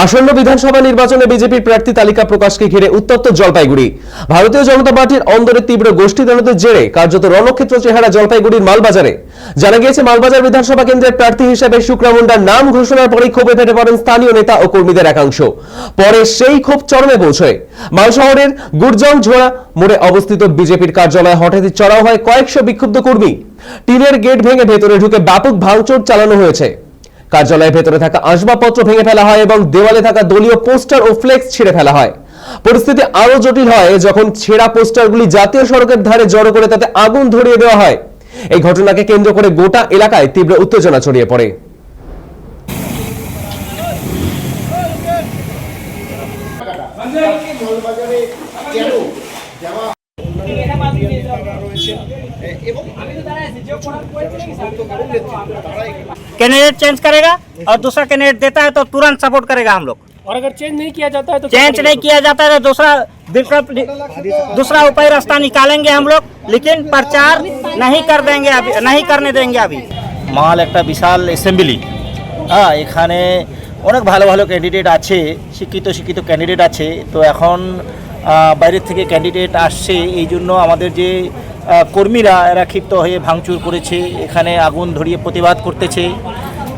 আসন্ন বিধানসভা নির্বাচনে বিজেপির প্রার্থী তালিকা প্রকাশকে ঘিরে উত্তপ্ত জলপাইগুড়ি। ভারতীয় জনতা পার্টির অন্দরে তীব্র গোষ্ঠীদ্বন্দ্বের জেরে কার্যত রণক্ষেত্র চেহারা জলপাইগুড়ির মালবাজারে। জানা গিয়েছে, মালবাজার বিধানসভা কেন্দ্রের প্রার্থী হিসেবে শুক্রা মুন্ডার নাম ঘোষণার পরেই ক্ষোভে ফেটে পড়েন স্থানীয় নেতা ও কর্মীদের একাংশ। পরে সেই ক্ষোভ চরমে পৌঁছয়। মাল শহরের গুরজং ঝোড়া মোড়ে অবস্থিত বিজেপির কার্যালয়ে হঠাৎই চড়াও হয় কয়েকশো বিক্ষুব্ধ কর্মী। টিনের গেট ভেঙে ভেতরে ঢুকে ব্যাপক ভাঙচুর চালানো হয়েছে। কার্যালয়ের ভেতরে থাকা আসবাবপত্র ভেঙে ফেলা হয় এবং দেওয়ালে থাকা দলীয় পোস্টার ও ফ্লেক্স ছিঁড়ে ফেলা হয়। পরিস্থিতি আরো জটিল হয় যখন ছেঁড়া পোস্টারগুলি জাতীয় সড়কের ধারে জড়ো করে তাতে আগুন ধরিয়ে দেওয়া হয়। এই ঘটনাকে কেন্দ্র করে গোটা এলাকায় তীব্র উত্তেজনা ছড়িয়ে পড়ে। कैंडिडेट चेंज करेगा और दूसरा कैंडिडेट देता है तो तुरंत सपोर्ट करेगा हम लोग। और अगर चेंज नहीं किया जाता है तो चेंज नहीं किया जाता है तो दूसरा विकल्प दूसरा उपाय रास्ता निकालेंगे हम लोग, लेकिन प्रचार नहीं कर देंगे, अभी नहीं करने देंगे। अभी মাল একটা বিশাল অ্যাসেম্বলি, এখানে অনেক ভালো ভালো ক্যান্ডিডেট আছে, শিক্ষিত ক্যান্ডিডেট আছে। তো এখন বাইরের থেকে ক্যান্ডিডেট আসছে, এই জন্য আমাদের যে কর্মীরা এরা ক্ষিপ্ত হয়ে ভাঙচুর করেছে, এখানে আগুন ধরিয়ে প্রতিবাদ করতেছে।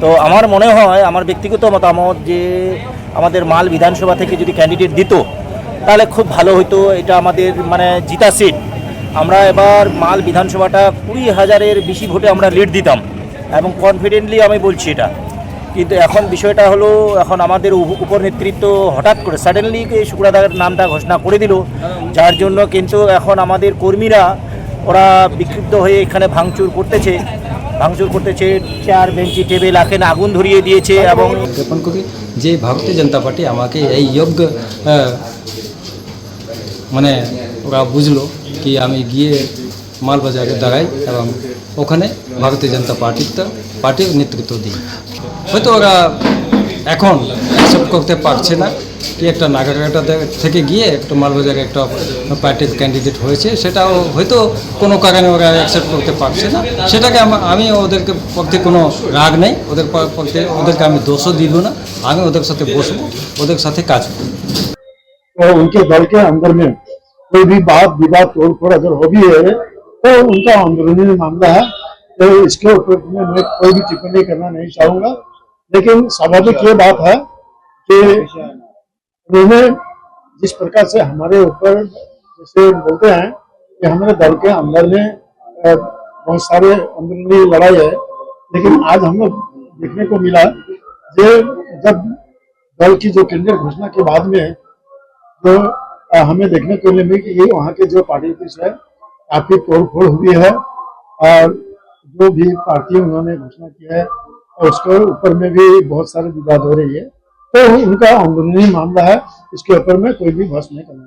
তো আমার মনে হয়, আমার ব্যক্তিগত মতামত, যে আমাদের মাল বিধানসভা থেকে যদি ক্যান্ডিডেট দিত তাহলে খুব ভালো হতো। এটা আমাদের মানে জিতা সিট। আমরা এবার মাল বিধানসভাটা 20,000-এর বেশি ভোটে আমরা লিড দিতাম এবং কনফিডেন্টলি আমি বলছি এটা। কিন্তু এখন বিষয়টা হলো, এখন আমাদের উপর নেতৃত্ব হঠাৎ করে সাডেনলি শুক্রাদার নামটা ঘোষণা করে দিল, যার জন্য কিন্তু এখন আমাদের কর্মীরা ওরা বিক্ষুব্ধ হয়ে এখানে ভাঙচুর করতেছে। চেয়ার বেঞ্চি টেবিল এখানে আগুন ধরিয়ে দিয়েছে। এবং জ্ঞাপন করি যে ভারতীয় জনতা পার্টি আমাকে এই যোগ্য মানে ওরা বুঝলো কি আমি গিয়ে মালবাজারে দাঁড়াই এবং ওখানে ভারতীয় জনতা পার্টির নেতৃত্ব দিই। হয়তো ওরা এখন অ্যাকসেপ্ট করতে পারছে না কি একটা নাগারঘাটা থেকে গিয়ে একটা মালবাজারে একটা পার্টির ক্যান্ডিডেট হয়েছে, সেটাও হয়তো কোনো কারণে ওরা অ্যাকসেপ্ট করতে পারছে না। সেটাকে আমি ওদেরকে পক্ষে কোনো রাগ নেই, ওদেরকে আমি দোষও দিব না। আমি ওদের সাথে বসবো, ওদের সাথে কাজ করবো। तो उनके दल के अंदर में कोई भी बात विवाद तोड़फोड़ अगर हो भी है तो उनका अंदरूनी मामला है। तो इसके ऊपर मैं कोई भी टिप्पणी करना नहीं चाहूंगा, लेकिन स्वाभाविक ये बात है कि उन्होंने जिस प्रकार से हमारे ऊपर जैसे बोलते हैं कि हमारे दल के अंदर में बहुत सारे अंदरूनी लड़ाई है, लेकिन आज हमें देखने को मिला कि जब दल की जो केंद्रीय घोषणा के बाद में तो हमें देखने को मिली कि ये वहाँ के जो पार्टी ऑफिस है काफी तोड़फोड़ हुई है और जो भी पार्टी उन्होंने घोषणा की है उसके ऊपर में भी बहुत सारे विवाद हो रही है। तो उनका अंदरूनी मामला है, इसके ऊपर में कोई भी बहस नहीं करना।